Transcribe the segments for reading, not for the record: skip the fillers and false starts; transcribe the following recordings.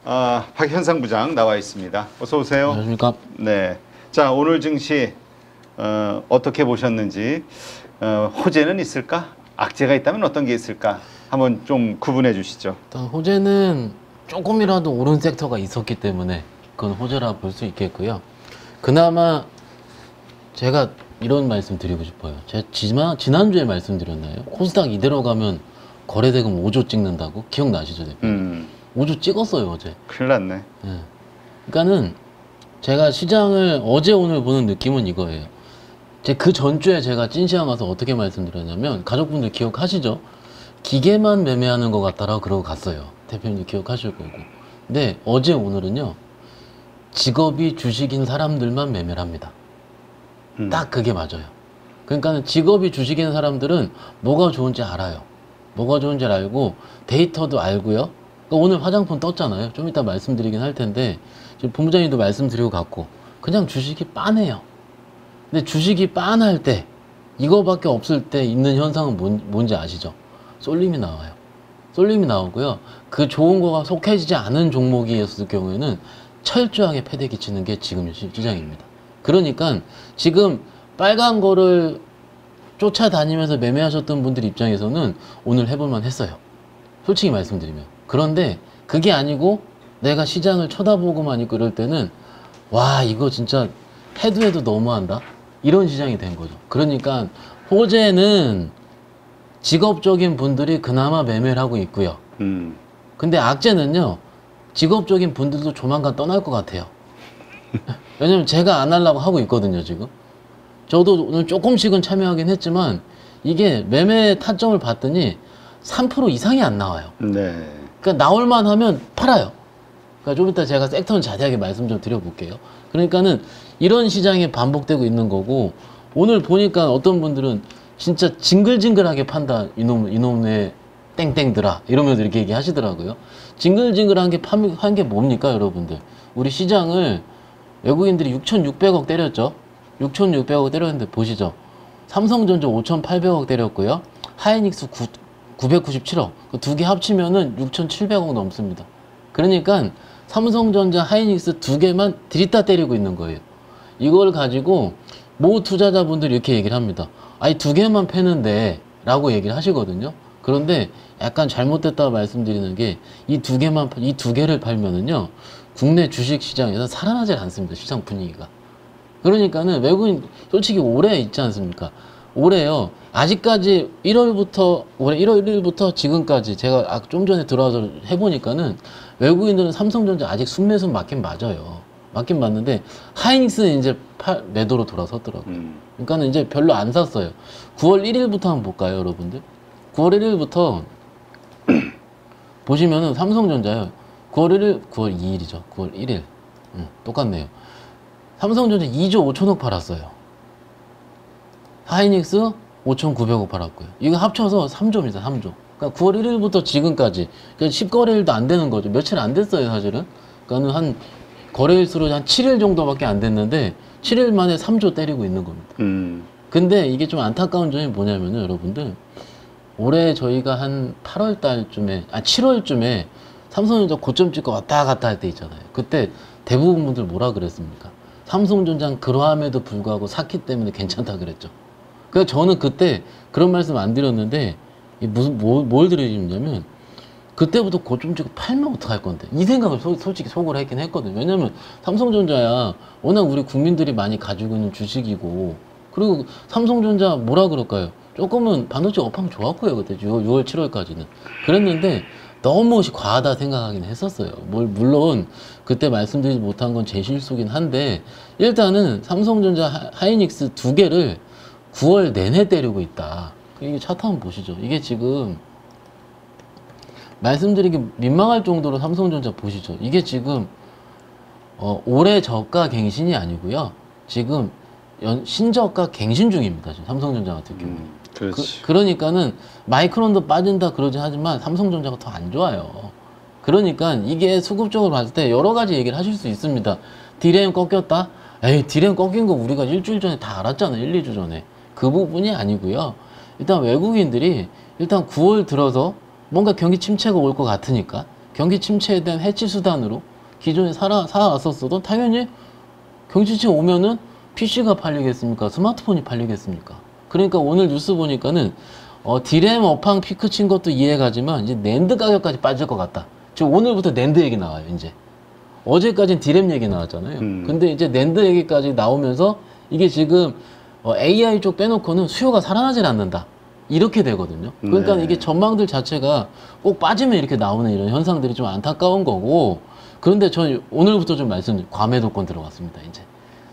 박현상 부장 나와 있습니다. 어서 오세요. 안녕하십니까. 네. 자, 오늘 증시 어떻게 보셨는지, 호재는 있을까? 악재가 있다면 어떤 게 있을까? 한번 좀 구분해 주시죠. 일단 호재는 조금이라도 오른 섹터가 있었기 때문에 그건 호재라 볼 수 있겠고요. 그나마 제가 이런 말씀 드리고 싶어요. 제가 지난주에 말씀드렸나요? 코스닥 이대로 가면 거래대금 5조 찍는다고? 기억나시죠, 대표님? 5조 찍었어요, 어제. 큰일 났네. 네. 그러니까는 제가 시장을 어제 오늘 보는 느낌은 이거예요. 그 전주에 제가 찐시황 가서 어떻게 말씀드렸냐면, 가족분들 기억하시죠? 기계만 매매하는 것 같다라고 그러고 갔어요. 대표님도 기억하실 거고. 근데 어제 오늘은요, 직업이 주식인 사람들만 매매를 합니다. 딱 그게 맞아요. 그러니까 직업이 주식인 사람들은 뭐가 좋은지 알아요. 뭐가 좋은지 알고 데이터도 알고요. 그러니까 오늘 화장품 떴잖아요. 좀 이따 말씀드리긴 할 텐데 지금 본부장님도 말씀드리고 갔고 그냥 주식이 빤해요. 근데 주식이 빤할 때 이거밖에 없을 때 있는 현상은 뭔지 아시죠? 쏠림이 나와요. 쏠림이 나오고요. 그 좋은 거가 속해지지 않은 종목이었을 경우에는 철저하게 패대 끼치는 게 지금 시장입니다. 그러니까 지금 빨간 거를 쫓아다니면서 매매하셨던 분들 입장에서는 오늘 해볼만 했어요. 솔직히 말씀드리면. 그런데 그게 아니고 내가 시장을 쳐다보고만 있고 이럴 때는 와, 이거 진짜 해도 너무한다. 이런 시장이 된 거죠. 그러니까 호재는 직업적인 분들이 그나마 매매를 하고 있고요. 근데 악재는요, 직업적인 분들도 조만간 떠날 것 같아요. 왜냐면 제가 안 하려고 하고 있거든요, 지금. 저도 오늘 조금씩은 참여하긴 했지만 이게 매매 타점을 봤더니 3% 이상이 안 나와요. 네. 그러니까 나올만 하면 팔아요. 그러니까 좀 이따 제가 섹터는 자세하게 말씀 좀 드려볼게요. 그러니까는 이런 시장이 반복되고 있는 거고, 오늘 보니까 어떤 분들은 진짜 징글징글하게 판다. 이놈의 땡땡들아. 이러면서 이렇게 얘기하시더라고요. 징글징글한 게 뭡니까, 여러분들? 우리 시장을 외국인들이 6,600억 때렸죠. 6,600억 때렸는데 보시죠. 삼성전자 5,800억 때렸고요. 하이닉스 997억. 그 두 개 합치면은 6,700억 넘습니다. 그러니까 삼성전자, 하이닉스 두 개만 들이다 때리고 있는 거예요. 이걸 가지고 모 투자자분들이 이렇게 얘기를 합니다. 아니, 두 개만 패는데 라고 얘기를 하시거든요. 그런데 약간 잘못됐다고 말씀드리는 게 이 두 개를 팔면은요, 국내 주식 시장에서 살아나질 않습니다. 시장 분위기가. 그러니까는 외국인 솔직히 올해 있지 않습니까? 올해요. 아직까지 올해 1월 1일부터 지금까지 제가 좀 전에 들어와서 해보니까는 외국인들은 삼성전자 아직 순매수 맞긴 맞아요. 맞긴 맞는데 하이닉스는 이제 매도로 돌아섰더라고요. 그러니까는 이제 별로 안 샀어요. 9월 1일부터 한번 볼까요, 여러분들? 9월 1일부터 보시면은 삼성전자요. 9월 2일이죠. 9월 1일. 똑같네요. 삼성전자 2조 5천억 팔았어요. 하이닉스 5,900억 팔았고요. 이거 합쳐서 3조입니다. 3조. 그러니까 9월 1일부터 지금까지 그러니까 10거래일도 안 되는 거죠. 며칠 안 됐어요, 사실은. 그러니까 한 거래일수로 한 7일 정도밖에 안 됐는데 7일 만에 3조 때리고 있는 겁니다. 근데 이게 좀 안타까운 점이 뭐냐면은 여러분들, 올해 저희가 한 8월 달쯤에 7월쯤에 삼성전자 고점 찍고 왔다 갔다 할 때 있잖아요. 그때 대부분 분들 뭐라 그랬습니까? 삼성전자는 그러함에도 불구하고 샀기 때문에 괜찮다 그랬죠. 그래서 저는 그때 그런 말씀 안 드렸는데 뭘 드리냐면, 그때부터 고점 찍고 팔면 어떡할 건데, 이 생각을 솔직히 속으로 했긴 했거든요. 왜냐면 삼성전자야 워낙 우리 국민들이 많이 가지고 있는 주식이고, 그리고 삼성전자 뭐라 그럴까요? 조금은 반도체 업황 좋았고요. 그때 6월 7월까지는 그랬는데 너무 과하다 생각하긴 했었어요. 물론 그때 말씀드리지 못한 건 제 실수긴 한데, 일단은 삼성전자, 하이닉스 두 개를 9월 내내 때리고 있다. 이게 차트 한번 보시죠. 이게 지금 말씀드리기 민망할 정도로 삼성전자 보시죠. 이게 지금 올해 저가 갱신이 아니고요. 지금 신저가 갱신 중입니다. 지금 삼성전자 같은 경우. 그러니까는 마이크론도 빠진다 그러긴 하지만 삼성전자가 더 안 좋아요. 그러니까 이게 수급적으로 봤을 때 여러 가지 얘기를 하실 수 있습니다. 디램 꺾였다? 에이, 디램 꺾인 거 우리가 일주일 전에 다 알았잖아요. 1, 2주 전에. 그 부분이 아니고요. 일단 외국인들이 일단 9월 들어서 뭔가 경기 침체가 올 것 같으니까 경기 침체에 대한 해치 수단으로 기존에 살아왔었어도 당연히 경기 침체 오면은 PC가 팔리겠습니까? 스마트폰이 팔리겠습니까? 그러니까 오늘 뉴스 보니까는 디램 업황 피크 친 것도 이해가지만 이제 낸드 가격까지 빠질 것 같다. 지금 오늘부터 낸드 얘기 나와요. 이제 어제까지는 디램 얘기 나왔잖아요. 근데 이제 낸드 얘기까지 나오면서 이게 지금 AI 쪽 빼놓고는 수요가 살아나질 않는다. 이렇게 되거든요. 그러니까 네. 이게 전망들 자체가 꼭 빠지면 이렇게 나오는 이런 현상들이 좀 안타까운 거고. 그런데 저 오늘부터 좀 말씀드릴게요. 과매도권 들어갔습니다. 이제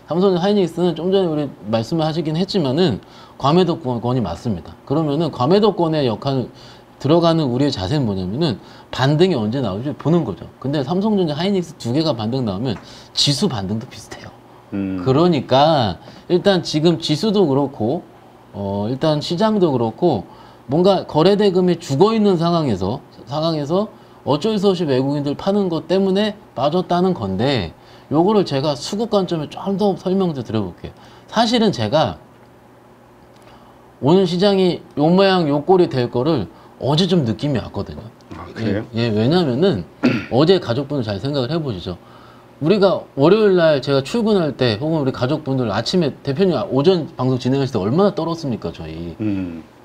삼성 하이닉스는 좀 전에 우리 말씀을 하시긴 했지만은 과매도권이 맞습니다. 그러면은 과매도권의 역할 들어가는 우리의 자세는 뭐냐면은 반등이 언제 나올지 보는 거죠. 근데 삼성전자 하이닉스 두 개가 반등 나오면 지수 반등도 비슷해요. 그러니까 일단 지금 지수도 그렇고 일단 시장도 그렇고 뭔가 거래대금이 죽어 있는 상황에서 어쩔 수 없이 외국인들 파는 것 때문에 빠졌다는 건데, 요거를 제가 수급 관점에 좀 더 설명도 드려볼게요. 사실은 제가 오늘 시장이 요 모양 요 꼴이 될 거를 어제 좀 느낌이 왔거든요. 아, 그래요? 예, 왜냐면은 어제 가족분들 잘 생각을 해보시죠. 우리가 월요일 날 제가 출근할 때 혹은 우리 가족분들 아침에 대표님 오전 방송 진행하실 때 얼마나 떨었습니까, 저희.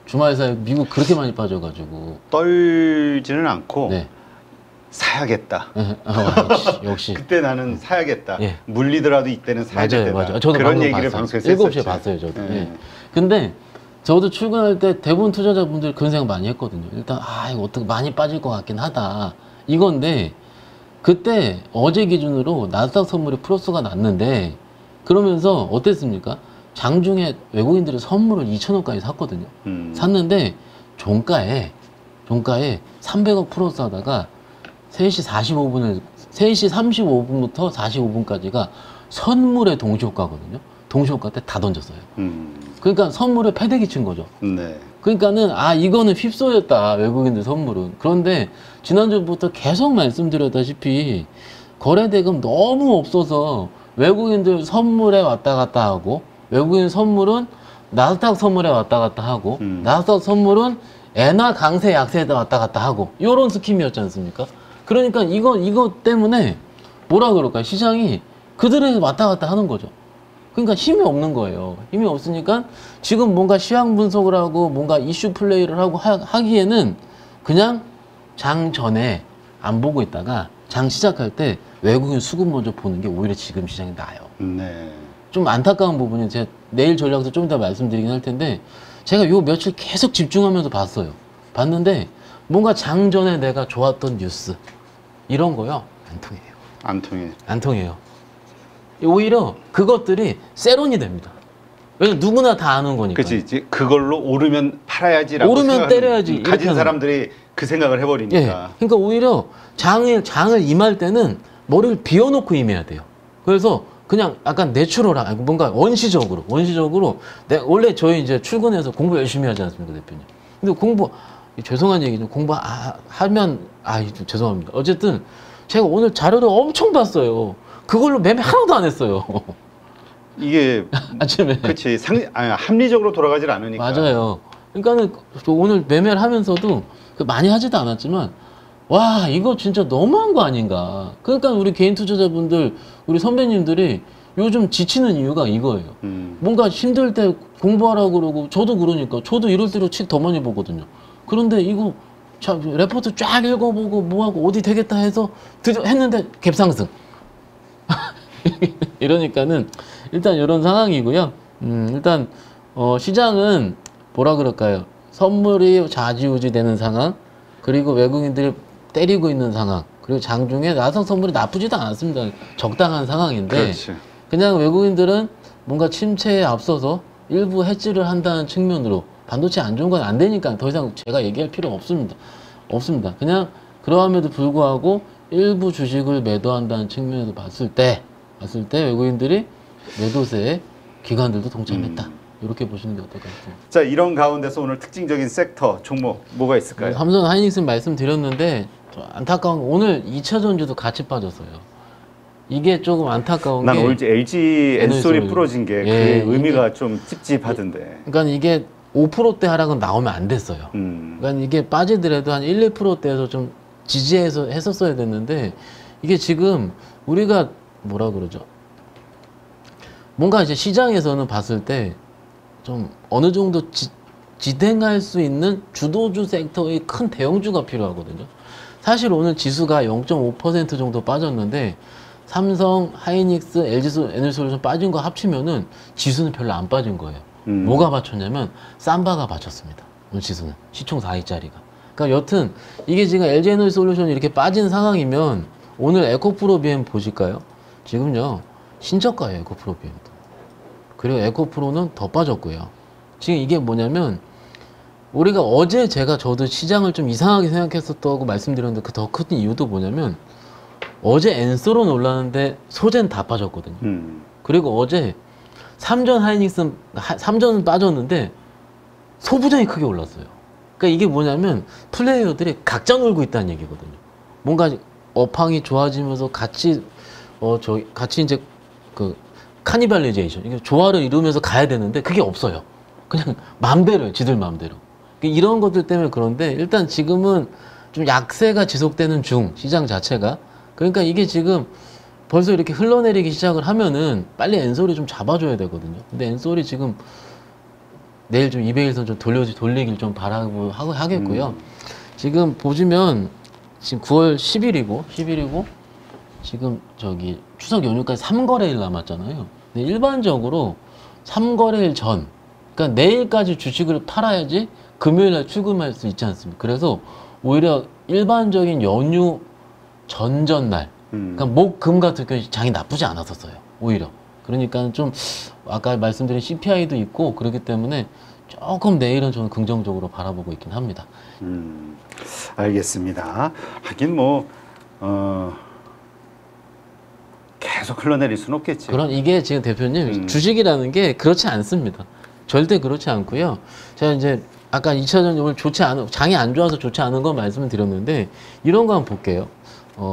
주말 사이 미국 그렇게 많이 빠져가지고. 떨지는 않고 네. 사야겠다. 예, 역시. 그때 나는 사야겠다. 예. 물리더라도 이때는 사야 되다. 맞아요. 저도 그런 방금 얘기를 봤어요. 방송에서 7시에 했었죠. 봤어요, 저도. 예. 예. 근데 저도 출근할 때 대부분 투자자분들 그런 생각 많이 했거든요. 일단 이거 어떻게 많이 빠질 것 같긴 하다. 이건데 그때 어제 기준으로 나스닥 선물이 플러스가 났는데, 그러면서 어땠습니까? 장중에 외국인들이 선물을 2,000원까지 샀거든요. 샀는데 종가에 300억 플러스 하다가 3시 35분부터 45분까지가 선물의 동시효과거든요. 동시효과 때 다 던졌어요. 그러니까 선물에 패대기 친 거죠. 네. 그러니까는 이거는 휩소였다, 외국인들 선물은. 그런데 지난주부터 계속 말씀드렸다시피 거래대금 너무 없어서 외국인들 선물에 왔다 갔다 하고, 외국인 선물은 나스닥 선물에 왔다 갔다 하고, 나스닥 선물은 엔화 강세 약세에 왔다 갔다 하고, 요런 스킴이었지 않습니까? 그러니까 이거 때문에 뭐라 그럴까요? 시장이 그들에 왔다 갔다 하는 거죠. 그러니까 힘이 없는 거예요. 힘이 없으니까 지금 뭔가 시황 분석을 하고 뭔가 이슈 플레이를 하고 하기에는 그냥 장 전에 안 보고 있다가 장 시작할 때 외국인 수급 먼저 보는 게 오히려 지금 시장이 나아요. 네. 좀 안타까운 부분이 제가 내일 전략에서 좀 이따 말씀드리긴 할 텐데, 제가 요 며칠 계속 집중하면서 봤어요. 봤는데 뭔가 장 전에 내가 좋았던 뉴스 이런 거요 안 통해요. 안 통해. 안 통해요. 오히려 그것들이 세론이 됩니다. 왜냐면 누구나 다 아는 거니까. 그치. 이제 그걸로 오르면 팔아야지라고 오르면 생각하는, 때려야지, 이렇게 가진 하는 사람들이 그 생각을 해버리니까. 예. 그러니까 오히려 장을 임할 때는 머리를 비워놓고 임해야 돼요. 그래서 그냥 약간 내추럴한, 뭔가 원시적으로 원래 저희 이제 출근해서 공부 열심히 하지 않습니까, 대표님? 근데 죄송한 얘기죠. 하면 죄송합니다. 어쨌든 제가 오늘 자료를 엄청 봤어요. 그걸로 매매 하나도 안 했어요. 이게 아침에. 그렇지. 합리적으로 돌아가질 않으니까. 맞아요. 그러니까는 오늘 매매를 하면서도 많이 하지도 않았지만, 와, 이거 진짜 너무한 거 아닌가. 그러니까 우리 개인 투자자분들, 우리 선배님들이 요즘 지치는 이유가 이거예요. 뭔가 힘들 때 공부하라고 그러고, 저도 그러니까 저도 이럴 때로 책 더 많이 보거든요. 그런데 이거 레포트 쫙 읽어보고 뭐하고 어디 되겠다 해서 했는데 갭상승. 이러니까는 일단 이런 상황이고요. 일단 시장은 뭐라 그럴까요? 선물이 좌지우지 되는 상황, 그리고 외국인들이 때리고 있는 상황, 그리고 장중에 나성 선물이 나쁘지도 않았습니다. 적당한 상황인데, 그렇지. 그냥 외국인들은 뭔가 침체에 앞서서 일부 해지를 한다는 측면으로, 반도체 안 좋은 건 안 되니까 더 이상 제가 얘기할 필요 없습니다. 그냥 그러함에도 불구하고 일부 주식을 매도한다는 측면에서 봤을 때 외국인들이 매도세에 기관들도 동참했다. 이렇게 보시는 게 어떨까 싶습니다. 자, 이런 가운데서 오늘 특징적인 섹터 종목 뭐가 있을까요? 삼성 하이닉스 말씀드렸는데 안타까운 건 오늘 2차 전지도 같이 빠졌어요. 이게 조금 안타까운 난 게, 오늘 LG 엔솔이 부러진 게 예, 그 의미가 좀 찝찝하던데. 그러니까 이게 5%대 하락은 나오면 안 됐어요. 그러니까 이게 빠지더라도 한 1, 2%대에서 좀 지지해서 했었어야 됐는데 이게 지금 우리가 뭐라 그러죠? 뭔가 이제 시장에서는 봤을 때 좀 어느 정도 지탱할 수 있는 주도주 섹터의 큰 대형주가 필요하거든요. 사실 오늘 지수가 0.5% 정도 빠졌는데 삼성, 하이닉스, LG에너지솔루션 빠진 거 합치면은 지수는 별로 안 빠진 거예요. 뭐가 받쳤냐면 삼바가 받쳤습니다. 오늘 지수는 시총 4위짜리가. 그러니까 여튼 이게 지금 LG에너지솔루션이 이렇게 빠진 상황이면 오늘 에코프로 BM 보실까요? 지금요 신저가예요 에코프로 BM도. 그리고 에코프로는 더 빠졌고요. 지금 이게 뭐냐면 우리가 어제 저도 시장을 좀 이상하게 생각했었다고 말씀드렸는데 그 더 큰 이유도 뭐냐면 어제 엔소로 올랐는데 소재는 다 빠졌거든요. 그리고 어제 삼전은 빠졌는데 소부장이 크게 올랐어요. 그러니까 이게 뭐냐면 플레이어들이 각자 놀고 있다는 얘기거든요. 뭔가 업황이 좋아지면서 같이 이제 그 카니발리제이션, 이게 조화를 이루면서 가야 되는데 그게 없어요. 그냥 맘대로요, 지들 맘대로. 이런 것들 때문에 그런데 일단 지금은 좀 약세가 지속되는 중, 시장 자체가. 그러니까 이게 지금 벌써 이렇게 흘러내리기 시작을 하면은 빨리 엔솔이 좀 잡아줘야 되거든요. 근데 엔솔이 지금 내일 좀 200일선 좀 돌리길 좀 바라고 하겠고요. 지금 보시면 지금 9월 10일이고 지금 추석 연휴까지 3거래일 남았잖아요. 근데 일반적으로 3거래일 전, 그러니까 내일까지 주식을 팔아야지 금요일날 출금할 수 있지 않습니까? 그래서 오히려 일반적인 연휴 전전날, 그러니까 목, 금 같은 경우 장이 나쁘지 않았었어요. 오히려. 그러니까 좀 아까 말씀드린 CPI도 있고 그렇기 때문에 조금 내일은 저는 긍정적으로 바라보고 있긴 합니다. 알겠습니다. 하긴 계속 흘러내릴 수는 없겠지. 이게 지금 대표님 주식이라는 게 그렇지 않습니다. 절대 그렇지 않고요. 제가 이제 아까 2차전 오늘 장이 안 좋아서 좋지 않은 건 말씀을 드렸는데 이런 거 한번 볼게요.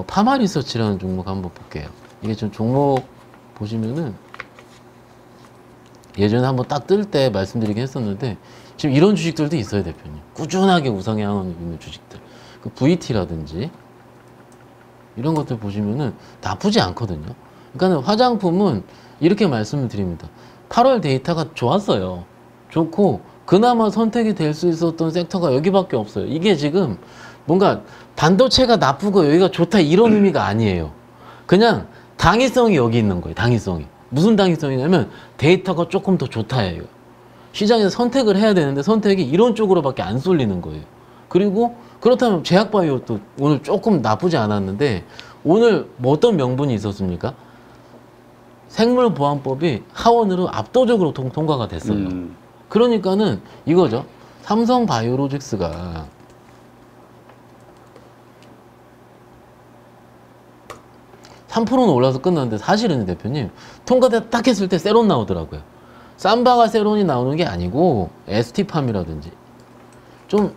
파마리서치라는 종목 한번 볼게요. 이게 좀 종목 보시면은 예전에 한번 딱 뜰 때 말씀드리긴 했었는데 지금 이런 주식들도 있어요, 대표님. 꾸준하게 우상향 하고 있는 주식들. 그 VT라든지 이런 것들 보시면은 나쁘지 않거든요. 그러니까 화장품은 이렇게 말씀을 드립니다. 8월 데이터가 좋았어요. 좋고 그나마 선택이 될 수 있었던 섹터가 여기밖에 없어요. 이게 지금 뭔가 반도체가 나쁘고 여기가 좋다 이런 의미가 아니에요. 그냥 당위성이 여기 있는 거예요. 당위성이. 무슨 당위성이냐면 데이터가 조금 더 좋다예요. 시장에서 선택을 해야 되는데 선택이 이런 쪽으로밖에 안 쏠리는 거예요. 그리고 그렇다면 제약바이오도 오늘 조금 나쁘지 않았는데 오늘 뭐 어떤 명분이 있었습니까? 생물보안법이 하원으로 압도적으로 통과가 됐어요. 그러니까는 이거죠. 삼성바이오로직스가 3%는 올라서 끝났는데 사실은 대표님 통과대 딱 했을 때 세론 나오더라고요. 삼바가 세론이 나오는 게 아니고 ST팜이라든지 좀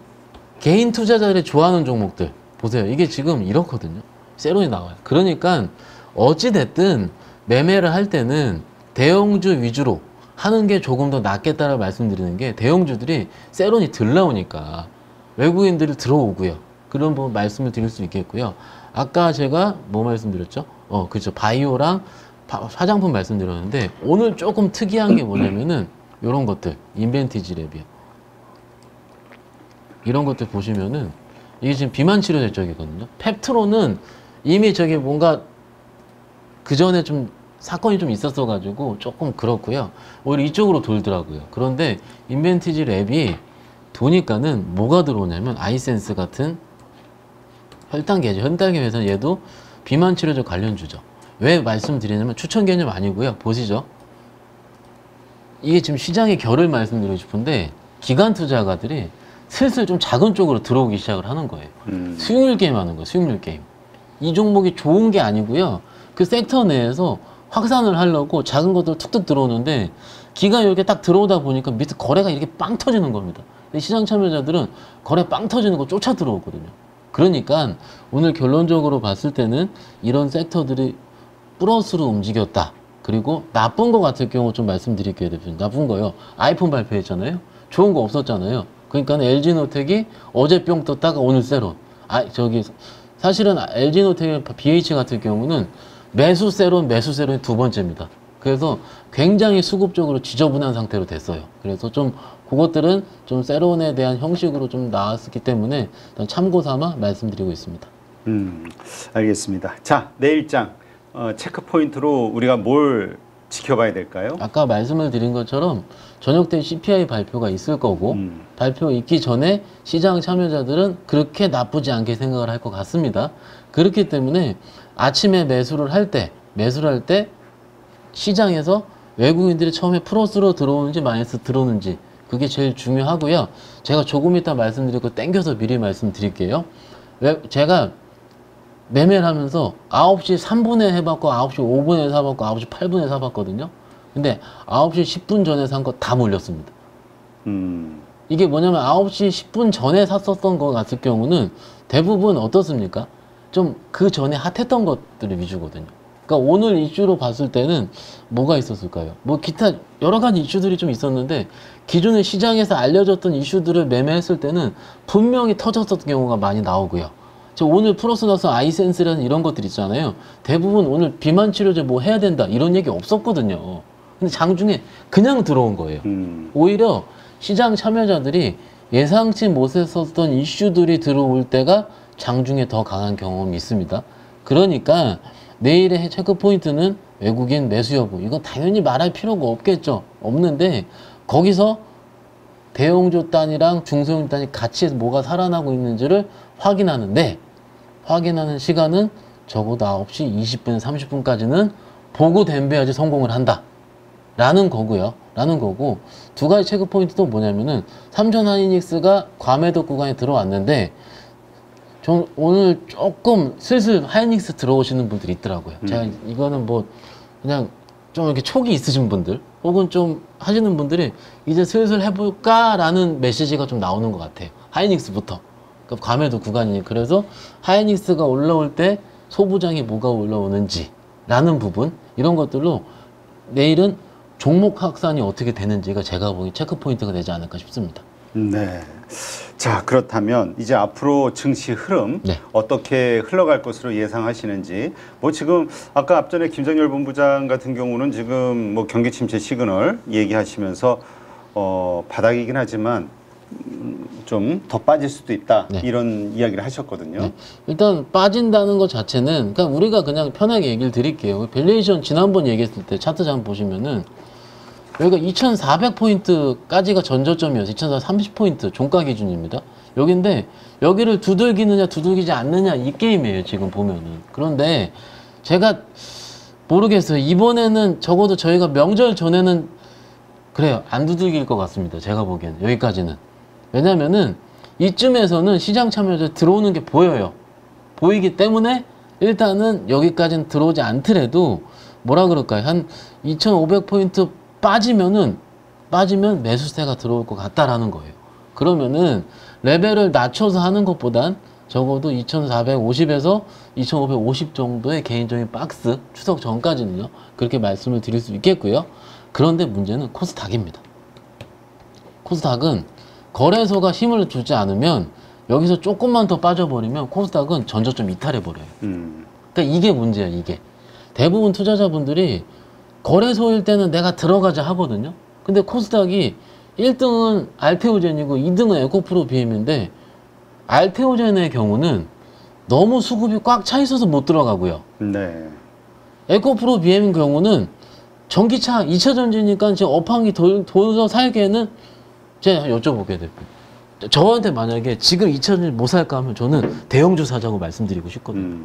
개인 투자자들이 좋아하는 종목들 보세요. 이게 지금 이렇거든요. 세론이 나와요. 그러니까 어찌됐든 매매를 할 때는 대형주 위주로 하는 게 조금 더 낫겠다라고 말씀드리는 게 대형주들이 세론이 덜 나오니까 외국인들이 들어오고요. 그런 부분 말씀을 드릴 수 있겠고요. 아까 제가 뭐 말씀드렸죠? 그렇죠. 바이오랑 화장품 말씀드렸는데 오늘 조금 특이한 게 뭐냐면은 이런 것들 인벤티지 랩이요. 이런 것들 보시면은 이게 지금 비만 치료제 쪽이거든요. 펩트론은 이미 뭔가 그 전에 좀 사건이 좀 있었어 가지고 조금 그렇고요. 오히려 이쪽으로 돌더라고요. 그런데 인벤티지 랩이 도니까는 뭐가 들어오냐면 아이센스 같은 혈당계죠. 혈당계 회사는 얘도 비만 치료제 관련주죠. 왜 말씀드리냐면 추천 개념 아니고요. 보시죠. 이게 지금 시장의 결을 말씀드리고 싶은데 기관 투자가들이 슬슬 좀 작은 쪽으로 들어오기 시작을 하는 거예요. 수익률 게임 하는 거예요. 수익률 게임. 이 종목이 좋은 게 아니고요. 그 섹터 내에서 확산을 하려고 작은 것들 툭툭 들어오는데 기관이 이렇게 딱 들어오다 보니까 밑에 거래가 이렇게 빵 터지는 겁니다. 근데 시장 참여자들은 거래 빵 터지는 거 쫓아 들어오거든요. 그러니까 오늘 결론적으로 봤을 때는 이런 섹터들이 플러스로 움직였다. 그리고 나쁜 거 같을 경우 좀 말씀드릴게요, 대표님. 나쁜 거요. 아이폰 발표했잖아요. 좋은 거 없었잖아요. 그러니까 LG노텍이 어제 뿅 떴다가 오늘 세론. 사실은 LG노텍 BH 같은 경우는 매수세론이 두 번째입니다. 그래서 굉장히 수급적으로 지저분한 상태로 됐어요. 그래서 좀 그것들은 좀 세론에 대한 형식으로 좀 나왔기 때문에 참고 삼아 말씀드리고 있습니다. 알겠습니다. 자, 내일장 체크 포인트로 우리가 뭘 지켜봐야 될까요? 아까 말씀을 드린 것처럼 저녁 때 CPI 발표가 있을 거고 발표 있기 전에 시장 참여자들은 그렇게 나쁘지 않게 생각을 할 것 같습니다. 그렇기 때문에 아침에 매수를 할 때 시장에서 외국인들이 처음에 플러스로 들어오는지 마이너스 들어오는지 그게 제일 중요하고요. 제가 조금 이따 말씀드릴 거 땡겨서 미리 말씀드릴게요. 제가 매매를 하면서 9시 3분에 해봤고 9시 5분에 사봤고 9시 8분에 사봤거든요. 근데 9시 10분 전에 산 거 다 몰렸습니다. 이게 뭐냐면 9시 10분 전에 샀었던 거 같은 경우는 대부분 어떻습니까? 좀 그 전에 핫했던 것들이 위주거든요. 그러니까 오늘 이슈로 봤을 때는 뭐가 있었을까요? 뭐 기타 여러 가지 이슈들이 좀 있었는데 기존에 시장에서 알려졌던 이슈들을 매매했을 때는 분명히 터졌었던 경우가 많이 나오고요. 오늘 플러스 나서 아이센스라는 이런 것들 있잖아요. 대부분 오늘 비만 치료제 뭐 해야 된다 이런 얘기 없었거든요. 근데 장중에 그냥 들어온 거예요. 오히려 시장 참여자들이 예상치 못했었던 이슈들이 들어올 때가 장중에 더 강한 경험이 있습니다. 그러니까 내일의 체크 포인트는 외국인 매수 여부. 이건 당연히 말할 필요가 없겠죠. 없는데 거기서 대형주 단이랑 중소형 단이 같이 뭐가 살아나고 있는지를 확인하는데 확인하는 시간은 적어도 9시 20분, 30분까지는 보고 덤벼야지 성공을 한다. 라는 거고요. 라는 거고 두 가지 체크 포인트도 뭐냐면은 삼전 하이닉스가 과매도 구간에 들어왔는데 좀 오늘 조금 슬슬 하이닉스 들어오시는 분들이 있더라고요. 제가 이거는 뭐 그냥 좀 이렇게 촉이 있으신 분들 혹은 좀 하시는 분들이 이제 슬슬 해볼까라는 메시지가 좀 나오는 것 같아요. 하이닉스부터. 그러니까 과매도 구간이니 그래서 하이닉스가 올라올 때 소부장이 뭐가 올라오는지 라는 부분 이런 것들로 내일은 종목 확산이 어떻게 되는지가 제가 보기 체크 포인트가 되지 않을까 싶습니다. 네. 자, 그렇다면 이제 앞으로 증시 흐름 네. 어떻게 흘러갈 것으로 예상하시는지 뭐 지금 아까 앞전에 김정열 본부장 같은 경우는 지금 뭐 경기 침체 시그널 얘기하시면서 바닥이긴 하지만 좀 더 빠질 수도 있다 네. 이런 이야기를 하셨거든요. 네. 일단 빠진다는 것 자체는 그러니까 우리가 그냥 편하게 얘기를 드릴게요. 밸류에이션 지난번 얘기했을 때 차트장 보시면은 여기가 2400포인트까지가 전저점이어서 2430포인트 종가 기준입니다. 여긴데 여기를 두들기느냐 두들기지 않느냐 이 게임이에요. 지금 보면은. 그런데 제가 모르겠어요. 이번에는 적어도 저희가 명절 전에는 그래요. 안 두들길 것 같습니다. 제가 보기에는 여기까지는. 왜냐면은 이쯤에서는 시장 참여자 들어오는 게 보여요. 보이기 때문에 일단은 여기까지는 들어오지 않더라도 뭐라 그럴까요? 한 2500포인트 빠지면 매수세가 들어올 것 같다라는 거예요. 그러면은 레벨을 낮춰서 하는 것보단 적어도 2450에서 2550 정도의 개인적인 박스 추석 전까지는요. 그렇게 말씀을 드릴 수 있겠고요. 그런데 문제는 코스닥입니다. 코스닥은 거래소가 힘을 주지 않으면 여기서 조금만 더 빠져버리면 코스닥은 전저점 이탈해버려요. 그러니까 이게 문제야. 이게 대부분 투자자분들이 거래소일 때는 내가 들어가자 하거든요. 근데 코스닥이 1등은 알테오젠이고 2등은 에코프로 BM인데 알테오젠의 경우는 너무 수급이 꽉 차 있어서 못 들어가고요. 네. 에코프로 BM인 경우는 전기차 2차 전지니까 지금 업황이 돌서 살기에는 제가 여쭤보게 돼요. 저한테 만약에 지금 2차 전지 못 살까 하면 저는 대형주 사자고 말씀드리고 싶거든요.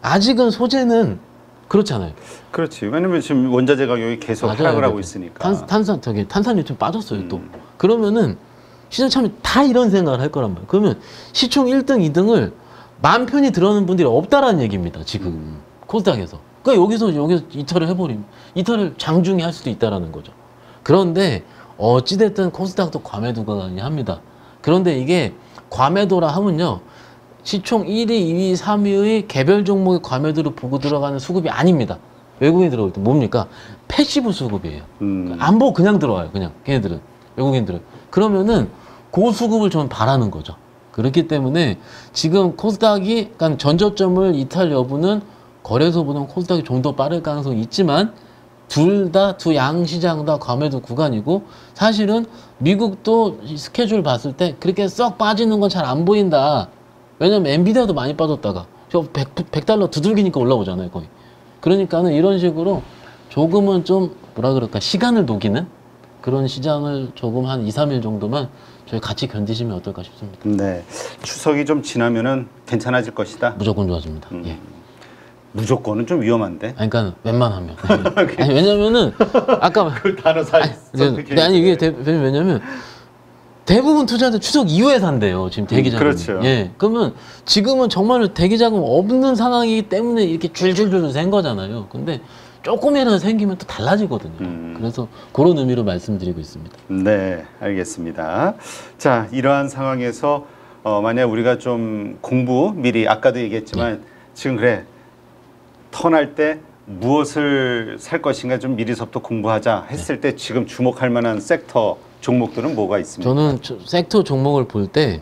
아직은 소재는 그렇잖아요. 그렇지. 왜냐면 지금 원자재 가격이 계속 하락을 하고 있으니까. 탄산이 좀 빠졌어요, 또. 그러면은 시장 참여 다 이런 생각을 할 거란 말이에요. 그러면 시총 1등, 2등을 마음 편히 들어오는 분들이 없다라는 얘기입니다, 지금. 코스닥에서. 그러니까 여기서 이탈을 해버리면, 이탈을 장중에 할 수도 있다라는 거죠. 그런데, 어찌됐든 코스닥도 과매도가 합니다. 그런데 이게 과매도라 하면요, 시총 1위, 2위, 3위의 개별 종목의 과매도를 보고 들어가는 수급이 아닙니다. 외국인이 들어올 때 뭡니까? 패시브 수급이에요. 안 보고 그냥 들어와요. 그냥 걔네들은 외국인들은. 그러면은 고수급을 저는 바라는 거죠. 그렇기 때문에 지금 코스닥이, 그러니까 전저점을 이탈 여부는 거래소보다는 코스닥이 좀 더 빠를 가능성이 있지만 두 양 시장 다 과매도 구간이고 사실은 미국도 스케줄 봤을 때 그렇게 썩 빠지는 건 잘 안 보인다. 왜냐면 엔비디아도 많이 빠졌다가 저 100달러 두들기니까 올라오잖아요 거의. 그러니까는 이런 식으로 조금은 좀 뭐라 그럴까 시간을 녹이는 그런 시장을 조금 한 2, 3일 정도만 저희 같이 견디시면 어떨까 싶습니다. 네. 추석이 좀 지나면은 괜찮아질 것이다. 무조건 좋아집니다. 예. 무조건은 좀 위험한데. 아니, 그러니까 웬만하면. 아니, 왜냐면은 아까 그 단어 아니 이게 왜냐면 대부분 투자들 추석 이후에 산대요. 지금 대기자금. 그렇죠. 예. 그러면 지금은 정말로 대기자금 없는 상황이기 때문에 이렇게 줄줄줄 센 거잖아요. 근데 조금이라도 생기면 또 달라지거든요. 그래서 그런 의미로 말씀드리고 있습니다. 네, 알겠습니다. 자, 이러한 상황에서 만약 우리가 좀 공부 미리 아까도 얘기했지만 지금 그래 턴할 때 무엇을 살 것인가 좀 미리서부터 공부하자 했을 때 지금 주목할 만한 섹터 종목들은 뭐가 있습니까? 저는 섹터 종목을 볼 때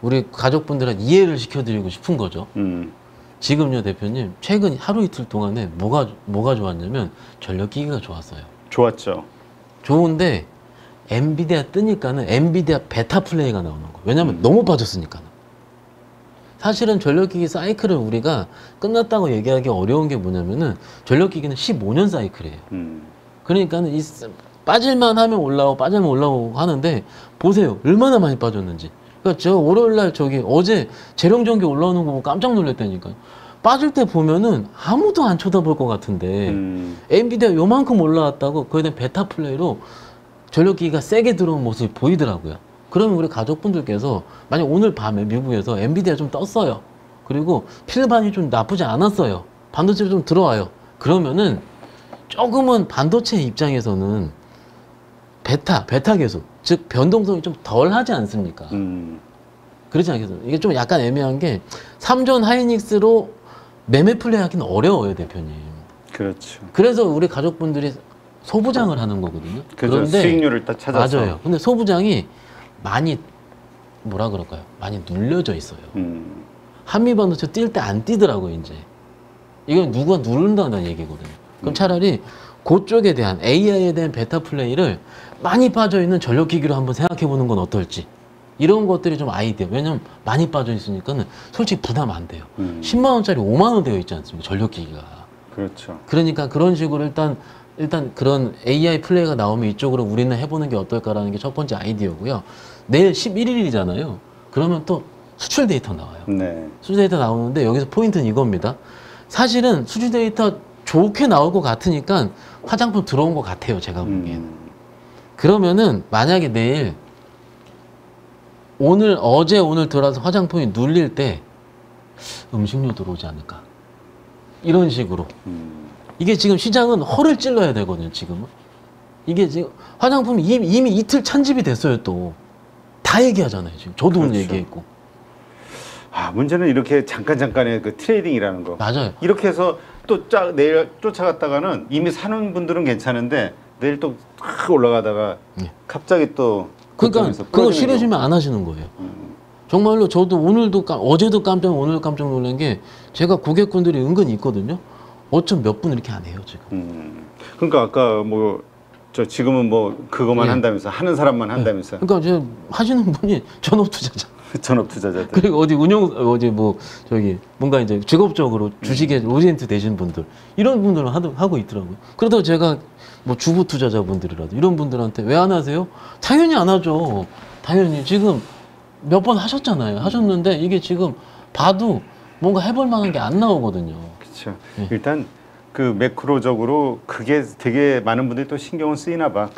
우리 가족분들한테 이해를 시켜드리고 싶은 거죠. 지금요 대표님 최근 하루 이틀 동안에 뭐가 좋았냐면 전력기기가 좋았어요. 좋았죠. 좋은데 엔비디아 뜨니까는 엔비디아 베타 플레이가 나오는 거예요. 왜냐면 너무 빠졌으니까. 사실은 전력기기 사이클을 우리가 끝났다고 얘기하기 어려운 게 뭐냐면은 전력기기는 15년 사이클이에요. 그러니까는 빠질만 하면 올라오고 빠지면 올라오고 하는데 보세요 얼마나 많이 빠졌는지. 그러니까 저 월요일날 어제 재령전기 올라오는 거 보고 깜짝 놀랐다니까요. 빠질 때 보면은 아무도 안 쳐다볼 것 같은데 엔비디아 요만큼 올라왔다고 거기에 대한 베타 플레이로 전력기기가 세게 들어온 모습이 보이더라고요. 그러면 우리 가족분들께서 만약 오늘 밤에 미국에서 엔비디아 좀 떴어요. 그리고 필반이 좀 나쁘지 않았어요. 반도체가 좀 들어와요. 그러면은 조금은 반도체 입장에서는 베타 계속 즉 변동성이 좀 덜 하지 않습니까? 그렇지 않겠어요? 이게 좀 약간 애매한 게 삼전 하이닉스로 매매 플레이 하기는 어려워요, 대표님. 그렇죠. 그래서 우리 가족분들이 소부장을 하는 거거든요. 그죠. 그런데 수익률을 딱 찾아서. 맞아요. 근데 소부장이 많이 뭐라 그럴까요? 많이 눌려져 있어요. 한미반도체 뛸 때 안 뛰더라고요, 이제. 이건 누가 누른다는 얘기거든요. 그럼 차라리 그쪽에 대한 AI에 대한 베타 플레이를 많이 빠져 있는 전력기기로 한번 생각해 보는 건 어떨지. 이런 것들이 좀 아이디어. 왜냐면 많이 빠져 있으니까는 솔직히 부담 안 돼요. 10만 원짜리 5만 원 되어 있지 않습니까? 전력기기가. 그렇죠. 그러니까 그런 식으로 일단 그런 AI 플레이가 나오면 이쪽으로 우리는 해보는 게 어떨까라는 게 첫 번째 아이디어고요. 내일 11일이잖아요. 그러면 또 수출 데이터 나와요. 네. 수출 데이터 나오는데 여기서 포인트는 이겁니다. 사실은 수출 데이터 좋게 나올 것 같으니까 화장품 들어온 것 같아요. 제가 보기에는. 그러면은 만약에 내일 오늘 들어와서 화장품이 눌릴 때 음식료 들어오지 않을까. 이런 식으로. 이게 지금 시장은 허를 찔러야 되거든요, 지금은. 이게 지금 화장품이 이미 이틀 찬집이 됐어요, 또. 다 얘기하잖아요, 지금. 저도 오늘 그렇죠. 얘기했고. 아, 문제는 이렇게 잠깐의 그 트레이딩이라는 거. 맞아요. 이렇게 해서 또 내일 쫓아갔다가는 이미 사는 분들은 괜찮은데 내일 또 확 올라가다가 갑자기 또 그러니까 그거 싫으시면 안 하시는 거예요. 정말로 저도 어제도 오늘 깜짝 놀란 게 제가 고객분들이 은근히 있거든요. 어쩜 몇 분 이렇게 안 해요, 지금. 그러니까 아까 지금은 그것만 예. 한다면서 하는 사람만 한다면서. 그러니까 저 하시는 분이 전업 투자자. 전업 투자자들. 그리고 뭔가 이제 직업적으로 주식에 오리엔트 되신 분들 이런 분들은 하고 있더라고요. 그러다가 제가 주부 투자자분들이라도 이런 분들한테 왜 안 하세요? 당연히 안 하죠. 당연히 지금 몇 번 하셨잖아요. 하셨는데 이게 지금 봐도 뭔가 해볼 만한 게 안 나오거든요. 그렇죠. 일단 그 매크로적으로 그게 되게 많은 분들이 또 신경을 쓰이나 봐.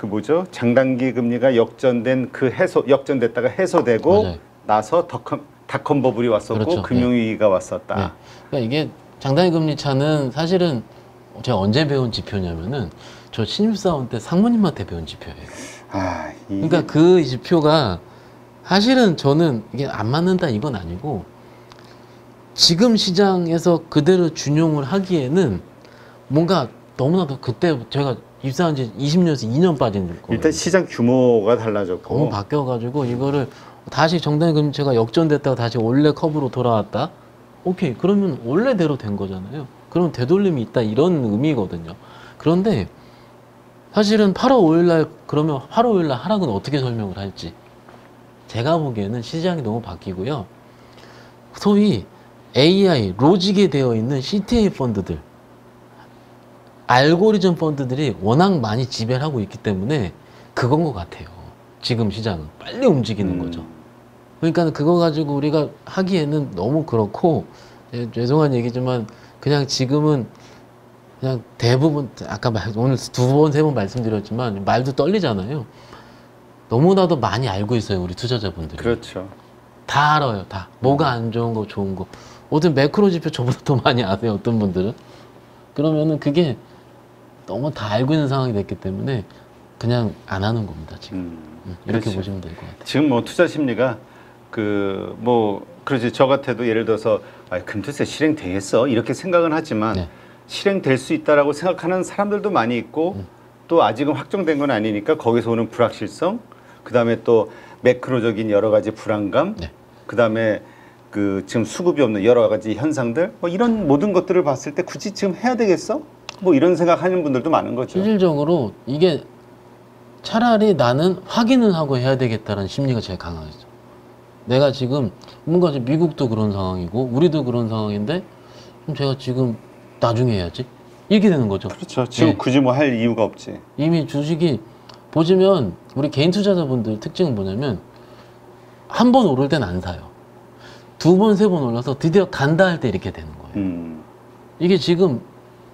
장단기 금리가 역전됐다가 해소되고 맞아요. 나서 닷컴 버블이 왔었고 그렇죠. 금융위기가 왔었다. 네. 그러니까 이게 장단기 금리 차는 사실은 제가 언제 배운 지표냐면은 저 신입사원 때 상무님한테 배운 지표예요. 그러니까 그 지표가 사실은 저는 이게 안 맞는다 이건 아니고 지금 시장에서 그대로 준용을 하기에는 뭔가 너무나도 그때 제가 입사한 지 20년에서 2년 빠진 거예요. 일단 시장 규모가 달라졌고 너무 바뀌어가지고 이거를 다시 정당 금리차가 역전됐다가 다시 원래 커브로 돌아왔다. 오케이. 그러면 원래대로 된 거잖아요. 그럼 되돌림이 있다 이런 의미거든요. 그런데 사실은 8월 5일 날 그러면 8월 5일 날 하락은 어떻게 설명을 할지 제가 보기에는 시장이 너무 바뀌고요. 소위 AI 로직에 되어 있는 CTA 펀드들 알고리즘 펀드들이 워낙 많이 지배를 하고 있기 때문에 그건 것 같아요. 지금 시장은 빨리 움직이는 거죠. 그러니까 그거 가지고 우리가 하기에는 너무 그렇고 죄송한 얘기지만 그냥 지금은 그냥 대부분 아까 오늘 2번, 3번 말씀드렸지만 말도 떨리잖아요. 너무나도 많이 알고 있어요. 우리 투자자분들이. 그렇죠. 다 알아요. 다. 뭐가 안 좋은 거 좋은 거. 어떤 매크로 지표 저보다 더 많이 아세요. 어떤 분들은. 그러면은 그게 너무 다 알고 있는 상황이 됐기 때문에 그냥 안 하는 겁니다. 지금. 이렇게 그렇죠. 보시면 될 것 같아요. 지금 뭐 투자 심리가 그렇지 저 같아도 예를 들어서 금투세 실행되겠어 이렇게 생각은 하지만 네. 실행될 수 있다라고 생각하는 사람들도 많이 있고 또 아직은 확정된 건 아니니까 거기서 오는 불확실성 그다음에 또 매크로적인 여러 가지 불안감 네. 그다음에 지금 수급이 없는 여러 가지 현상들 뭐 이런 모든 것들을 봤을 때 굳이 지금 해야 되겠어? 뭐 이런 생각하는 분들도 많은 거죠. 실질적으로 이게 차라리 나는 확인을 하고 해야 되겠다는 심리가 제일 강하죠. 내가 지금 뭔가 지금 미국도 그런 상황이고 우리도 그런 상황인데 그럼 제가 지금 나중에 해야지 이렇게 되는 거죠. 그렇죠. 지금 네. 굳이 뭐 할 이유가 없지. 이미 주식이 보시면 우리 개인 투자자분들 특징은 뭐냐면 한 번 오를 땐 안 사요. 2번, 3번 올라서 드디어 간다 할 때 이렇게 되는 거예요. 이게 지금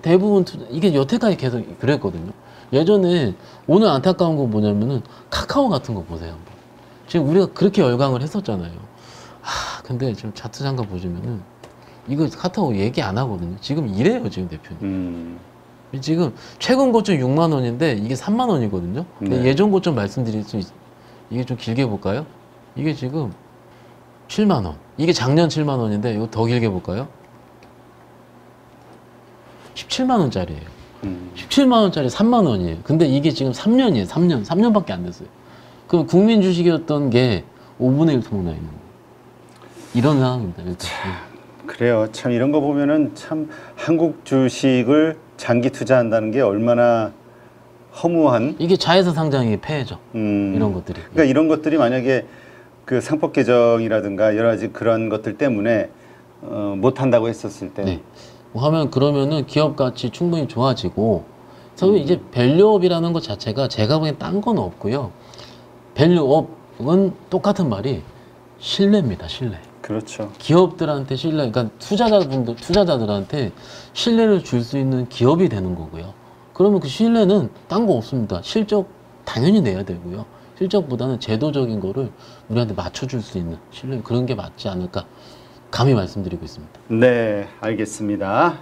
대부분 이게 여태까지 계속 그랬거든요. 예전에 오늘 안타까운 건 뭐냐면은 카카오 같은 거 보세요. 한번. 지금 우리가 그렇게 열광을 했었잖아요. 근데 지금 차트 잠깐 보시면은 이거 카카오 얘기 안 하거든요. 지금 이래요, 지금 대표님. 지금 최근 고점 6만 원인데 이게 3만 원이거든요. 근데 네. 예전 고점 말씀드릴 수 이게 좀 길게 볼까요? 이게 지금 7만 원. 이게 작년 7만 원인데 이거 더 길게 볼까요? 17만 원짜리예요. 17만 원짜리 3만 원이에요. 근데 이게 지금 3년이에요. 3년밖에 안 됐어요. 그럼 국민 주식이었던 게 5분의 1 소모나 있는 거예요. 이런 상황입니다. 일단. 그래요. 참 이런 거 보면은 참 한국 주식을 장기 투자한다는 게 얼마나 허무한 이게 자회사 상장의 폐해죠. 이런 것들이. 그러니까 이런 것들이 만약에 상법 개정이라든가 여러 가지 그런 것들 때문에 못 한다고 했었을 때 네. 하면 그러면은 기업 가치 충분히 좋아지고 소위 이제 밸류업이라는 것 자체가 제가 보기엔 딴 건 없고요. 밸류업은 똑같은 말이 신뢰입니다. 신뢰. 그렇죠. 기업들한테 신뢰, 그러니까 투자자들한테 신뢰를 줄 수 있는 기업이 되는 거고요. 그러면 그 신뢰는 딴 거 없습니다. 실적 당연히 내야 되고요. 실적보다는 제도적인 거를 우리한테 맞춰줄 수 있는 신뢰, 그런 게 맞지 않을까 감히 말씀드리고 있습니다. 네, 알겠습니다.